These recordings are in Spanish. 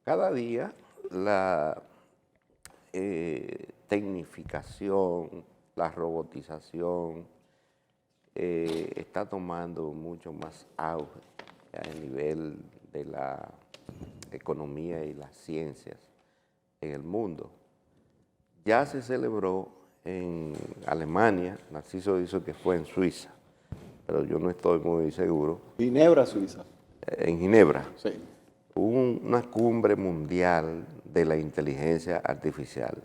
Cada día la tecnificación, la robotización está tomando mucho más auge a nivel de la economía y las ciencias en el mundo. Ya se celebró en Alemania, Narciso dice que fue en Suiza, pero yo no estoy muy seguro. Ginebra, Suiza. En Ginebra. Sí. Hubo una cumbre mundial de la inteligencia artificial.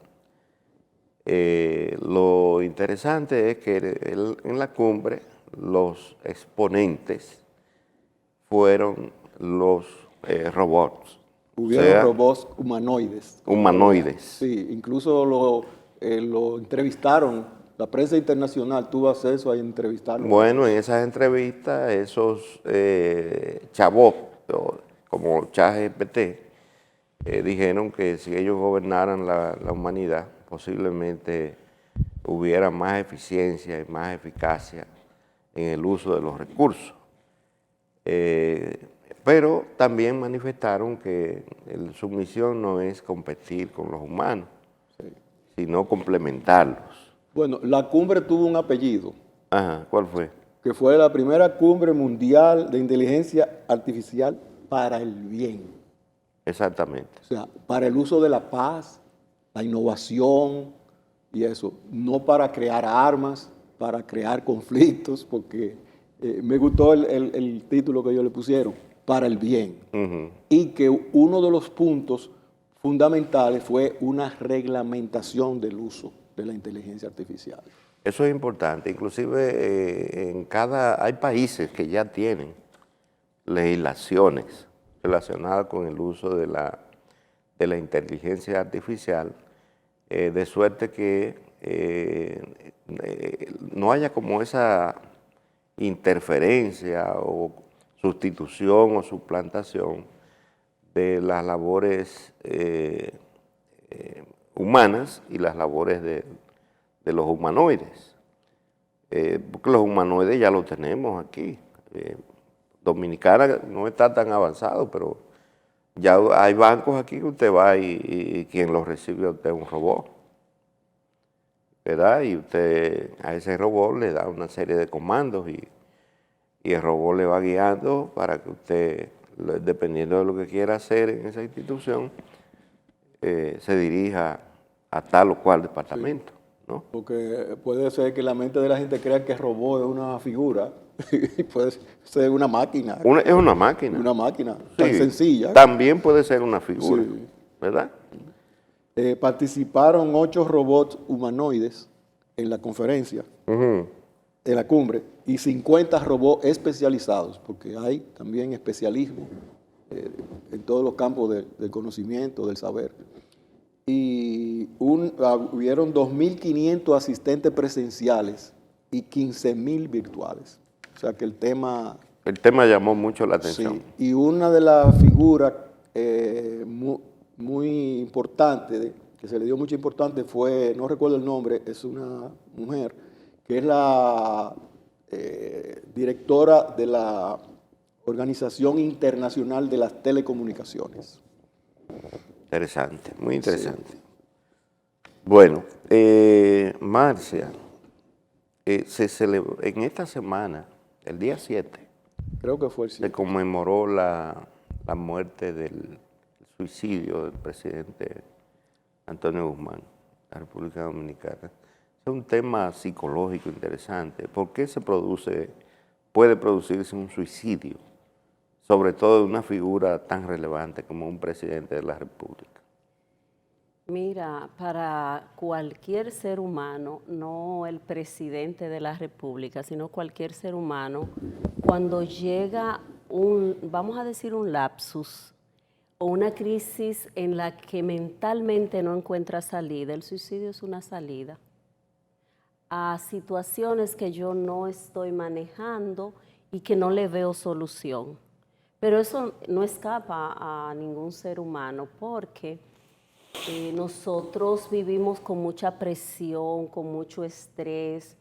Lo interesante es que en la cumbre los exponentes fueron los robots. Hubieron robots humanoides. Humanoides. Sí, incluso lo entrevistaron. La prensa internacional tuvo acceso a entrevistarlo. Bueno, en esas entrevistas, esos chavos, como ChatGPT, dijeron que si ellos gobernaran la humanidad, posiblemente hubiera más eficiencia y más eficacia en el uso de los recursos. Pero también manifestaron que su misión no es competir con los humanos, sino complementarlos. Bueno, la cumbre tuvo un apellido. Ajá, ¿cuál fue? Que fue la primera cumbre mundial de inteligencia artificial para el bien. Exactamente. O sea, para el uso de la paz, la innovación y eso. No para crear armas, para crear conflictos, porque me gustó el título que ellos le pusieron, para el bien. Y que uno de los puntos fundamentales fue una reglamentación del uso de la inteligencia artificial. Eso es importante, inclusive hay países que ya tienen legislaciones relacionadas con el uso de la inteligencia artificial, de suerte que no haya como esa interferencia o sustitución o suplantación de las labores humanas y las labores de los humanoides, porque los humanoides ya los tenemos aquí. Dominicana no está tan avanzado, pero ya hay bancos aquí que usted va y quien los recibe a usted es un robot, ¿verdad? Y usted a ese robot le da una serie de comandos y el robot le va guiando para que usted, dependiendo de lo que quiera hacer en esa institución, se dirija a tal o cual departamento. ¿No? Porque puede ser que la mente de la gente crea que el robot es una figura y puede ser una máquina. Es una máquina. Una máquina sí, tan sencilla. También puede ser una figura, sí. ¿Verdad? Participaron 8 robots humanoides en la conferencia, en la cumbre, y 50 robots especializados, porque hay también especialismo en todos los campos del conocimiento, del saber. Y hubieron 2.500 asistentes presenciales y 15.000 virtuales. O sea que el tema... El tema llamó mucho la atención. Sí, y una de las figuras muy importantes, que se le dio mucha importancia, fue, no recuerdo el nombre, es una mujer, que es la directora de la Organización Internacional de las Telecomunicaciones. Interesante, muy interesante. Sí. Bueno, Marcia, se celebró en esta semana, el día 7, creo que fue el 7, se conmemoró la muerte del suicidio del presidente Antonio Guzmán, de la República Dominicana. Es un tema psicológico interesante. ¿Por qué puede producirse un suicidio? Sobre todo de una figura tan relevante como un presidente de la República. Mira, para cualquier ser humano, no el presidente de la República, sino cualquier ser humano, cuando llega vamos a decir un lapsus o una crisis en la que mentalmente no encuentra salida, el suicidio es una salida a situaciones que yo no estoy manejando y que no le veo solución. Pero eso no escapa a ningún ser humano porque nosotros vivimos con mucha presión, con mucho estrés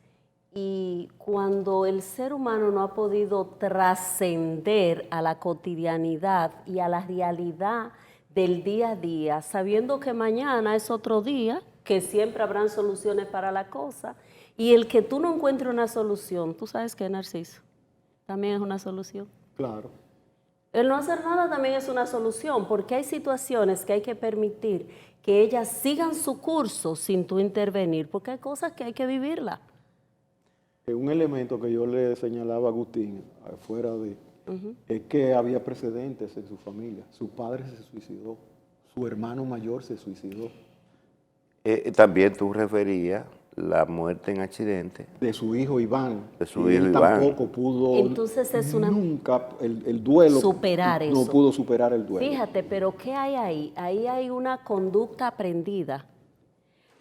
Y cuando el ser humano no ha podido trascender a la cotidianidad y a la realidad del día a día, sabiendo que mañana es otro día, que siempre habrán soluciones para la cosa, y el que tú no encuentres una solución, ¿tú sabes qué, Narciso? También es una solución. Claro. El no hacer nada también es una solución, porque hay situaciones que hay que permitir que ellas sigan su curso sin tú intervenir, porque hay cosas que hay que vivirlas. Un elemento que yo le señalaba a Agustín, fuera de, es que había precedentes en su familia. Su padre se suicidó, su hermano mayor se suicidó. También tú referías la muerte en accidente De su hijo Iván. de su Y hijo él Iván. tampoco pudo, Entonces es una nunca, el duelo, superar no eso. pudo superar el duelo. Fíjate, pero ¿qué hay ahí? Ahí hay una conducta aprendida.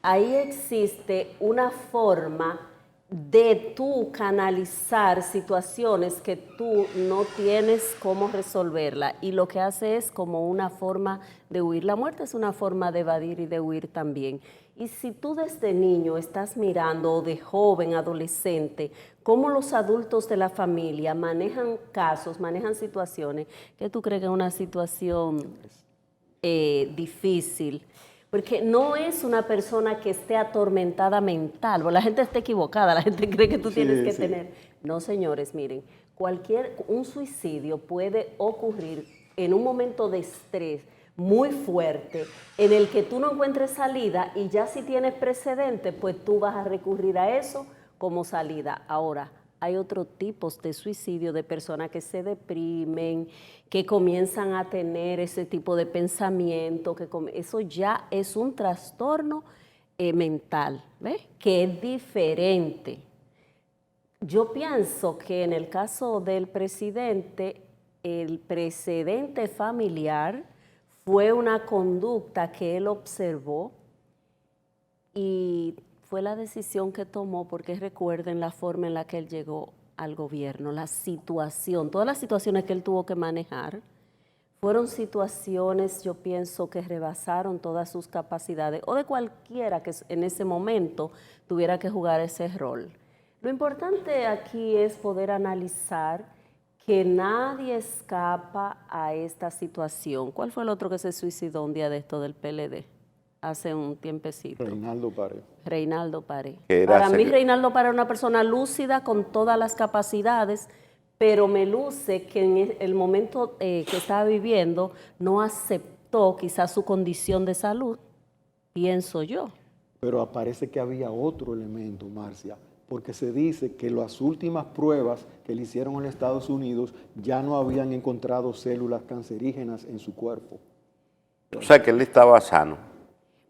Ahí existe una forma de tú canalizar situaciones que tú no tienes cómo resolverla y lo que hace es como una forma de huir. La muerte es una forma de evadir y de huir también. Y si tú desde niño estás mirando, o de joven, adolescente, cómo los adultos de la familia manejan casos, manejan situaciones, ¿qué tú crees que es una situación difícil? Porque no es una persona que esté atormentada mental, o la gente está equivocada, la gente cree que tú tienes que tener. No, señores, miren, un suicidio puede ocurrir en un momento de estrés muy fuerte, en el que tú no encuentres salida y ya si tienes precedente, pues tú vas a recurrir a eso como salida. Ahora, hay otros tipos de suicidio, de personas que se deprimen, que comienzan a tener ese tipo de pensamiento, eso ya es un trastorno mental, ¿ves? Que es diferente. Yo pienso que en el caso del presidente, el precedente familiar fue una conducta que él observó y fue la decisión que tomó, porque recuerden la forma en la que él llegó al gobierno, la situación, todas las situaciones que él tuvo que manejar, fueron situaciones, yo pienso, que rebasaron todas sus capacidades, o de cualquiera que en ese momento tuviera que jugar ese rol. Lo importante aquí es poder analizar que nadie escapa a esta situación. ¿Cuál fue el otro que se suicidó un día de esto del PLD? Hace un tiempecito. Reinaldo Pared. Reinaldo Pared. Era Para mí Reinaldo Pared es una persona lúcida con todas las capacidades, pero me luce que en el momento que estaba viviendo no aceptó quizás su condición de salud, pienso yo. Pero aparece que había otro elemento, Marcia, porque se dice que las últimas pruebas que le hicieron en Estados Unidos ya no habían encontrado células cancerígenas en su cuerpo. O sea, que él estaba sano.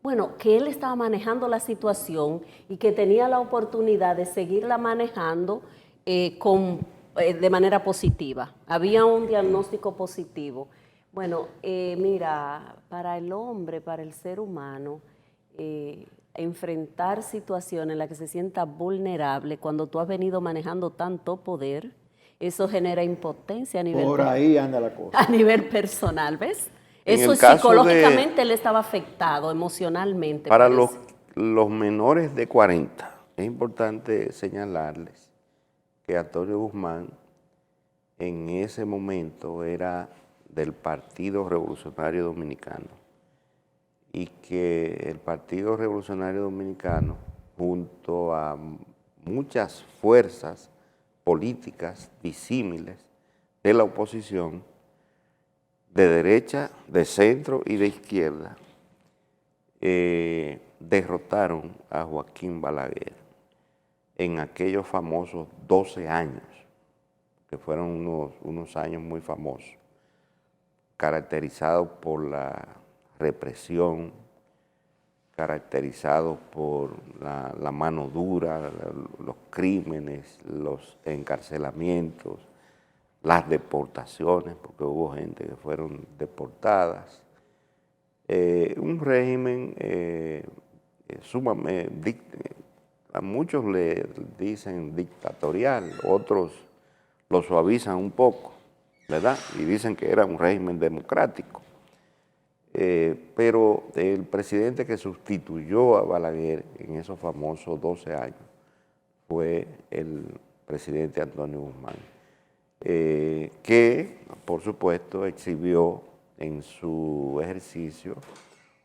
Bueno, que él estaba manejando la situación y que tenía la oportunidad de seguirla manejando de manera positiva. Había un diagnóstico positivo. Bueno, mira, para el hombre, para el ser humano, enfrentar situaciones en las que se sienta vulnerable cuando tú has venido manejando tanto poder, eso genera impotencia a nivel Por ahí anda la cosa. a nivel personal, ¿ves? En Eso el caso psicológicamente él estaba afectado, emocionalmente. Para parece. los menores de 40, es importante señalarles que Antonio Guzmán en ese momento era del Partido Revolucionario Dominicano y que el Partido Revolucionario Dominicano, junto a muchas fuerzas políticas disímiles de la oposición, de derecha, de centro y de izquierda, derrotaron a Joaquín Balaguer en aquellos famosos 12 años, que fueron unos años muy famosos, caracterizados por la represión, caracterizados por la mano dura, los crímenes, los encarcelamientos, las deportaciones, porque hubo gente que fueron deportadas. Un régimen sumamente, a muchos le dicen dictatorial, otros lo suavizan un poco, ¿verdad? Y dicen que era un régimen democrático. Pero el presidente que sustituyó a Balaguer en esos famosos 12 años fue el presidente Antonio Guzmán, que por supuesto exhibió en su ejercicio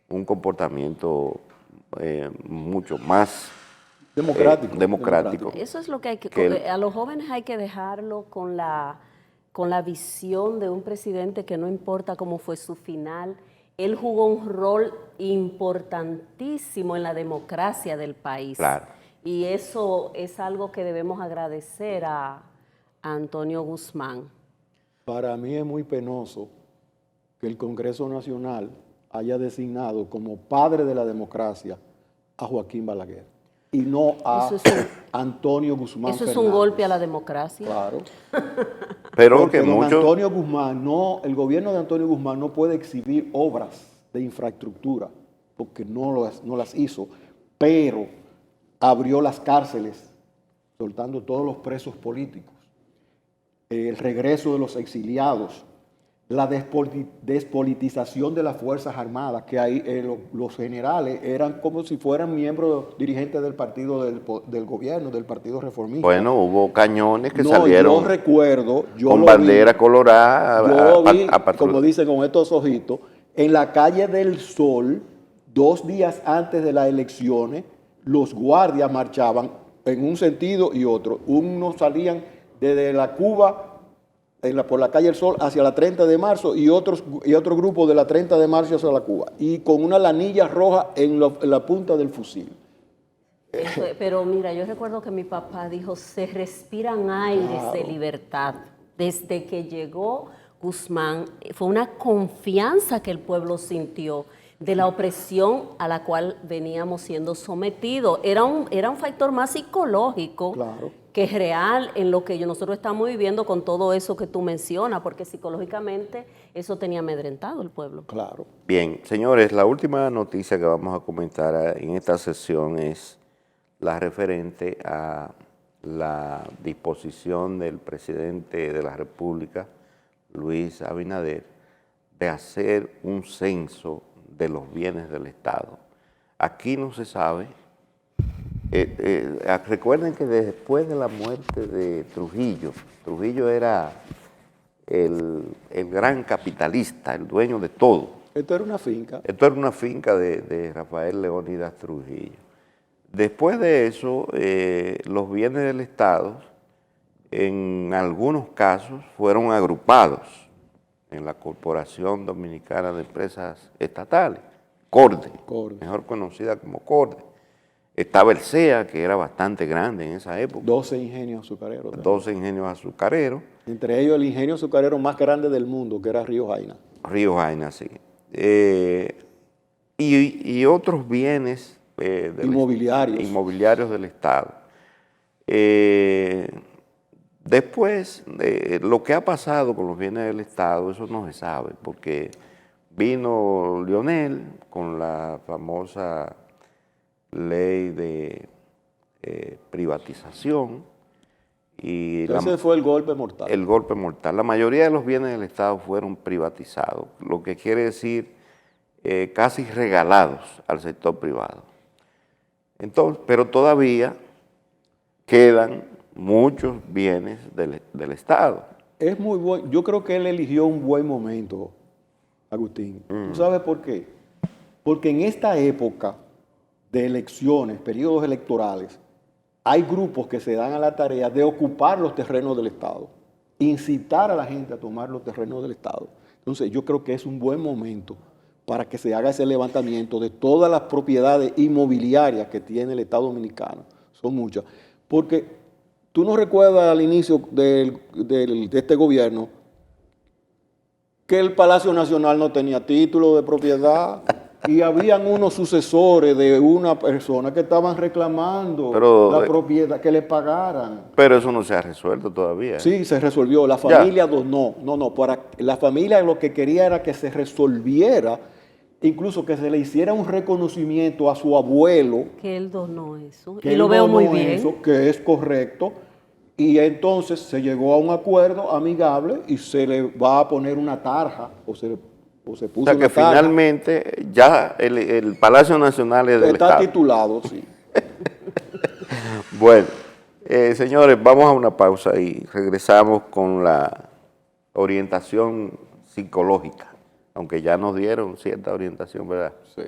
un comportamiento mucho más democrático. Eso es lo que hay que, a los jóvenes hay que dejarlo con la visión de un presidente que no importa cómo fue su final, él jugó un rol importantísimo en la democracia del país. Claro. Y eso es algo que debemos agradecer a Antonio Guzmán. Para mí es muy penoso que el Congreso Nacional haya designado como padre de la democracia a Joaquín Balaguer y no a Antonio Guzmán. Eso es un golpe a la democracia. Claro. Pero porque que muchos... Antonio Guzmán el gobierno de Antonio Guzmán no puede exhibir obras de infraestructura porque no las hizo, pero abrió las cárceles soltando todos los presos políticos, el regreso de los exiliados, la despolitización de las Fuerzas Armadas, que ahí los generales eran como si fueran miembros dirigentes del partido del gobierno, del Partido Reformista. Bueno, hubo cañones que salieron yo recuerdo, con bandera colorada. Yo lo vi, como dicen con estos ojitos, en la calle del Sol, 2 días antes de las elecciones, los guardias marchaban en un sentido y otro. Unos salían desde la Cuba por la calle del Sol hacia la 30 de marzo y otro grupo de la 30 de marzo hacia la Cuba, y con una lanilla roja en la punta del fusil. Pero mira, yo recuerdo que mi papá dijo, se respiran aires de libertad. Desde que llegó Guzmán, fue una confianza que el pueblo sintió de la opresión a la cual veníamos siendo sometidos. Era un factor más psicológico, claro, que es real en lo que nosotros estamos viviendo con todo eso que tú mencionas, porque psicológicamente eso tenía amedrentado el pueblo. Claro. Bien, señores, la última noticia que vamos a comentar en esta sesión es la referente a la disposición del presidente de la República, Luis Abinader, de hacer un censo de los bienes del Estado. Aquí no se sabe. Recuerden que después de la muerte de Trujillo era el gran capitalista, el dueño de todo. Esto era una finca. Esto era una finca de Rafael Leónidas Trujillo. Después de eso, los bienes del Estado, en algunos casos, fueron agrupados en la Corporación Dominicana de Empresas Estatales, CORDE, mejor conocida como CORDE. Estaba el CEA, que era bastante grande en esa época. 12 ingenios azucareros. 12 ingenios azucareros. Entre ellos el ingenio azucarero más grande del mundo, que era Río Jaina. Río Jaina, sí. Y otros bienes inmobiliarios del Estado. Después, lo que ha pasado con los bienes del Estado, eso no se sabe, porque vino Lionel con la famosa ley de privatización. Y ese fue el golpe mortal. El golpe mortal. La mayoría de los bienes del Estado fueron privatizados, lo que quiere decir casi regalados al sector privado. Entonces, pero todavía quedan muchos bienes del Estado. Es muy bueno. Yo creo que él eligió un buen momento, Agustín. ¿Tú sabes por qué? Porque en esta época de elecciones, periodos electorales, hay grupos que se dan a la tarea de ocupar los terrenos del Estado, incitar a la gente a tomar los terrenos del Estado. Entonces, yo creo que es un buen momento para que se haga ese levantamiento de todas las propiedades inmobiliarias que tiene el Estado Dominicano. Son muchas. Porque tú no recuerdas al inicio de este gobierno que el Palacio Nacional no tenía título de propiedad y habían unos sucesores de una persona que estaban reclamando la propiedad, que le pagaran. Pero eso no se ha resuelto todavía. Sí, se resolvió. La familia no. La familia lo que quería era que se resolviera, incluso que se le hiciera un reconocimiento a su abuelo. Que él donó eso. Y lo veo muy bien. Eso, que es correcto. Y entonces se llegó a un acuerdo amigable y se le va a poner una tarja, o se puso, o sea, que finalmente ya el Palacio Nacional es del Estado. Está titulado, sí. Bueno, Señores, vamos a una pausa y regresamos con la orientación psicológica, aunque ya nos dieron cierta orientación, ¿verdad? Sí.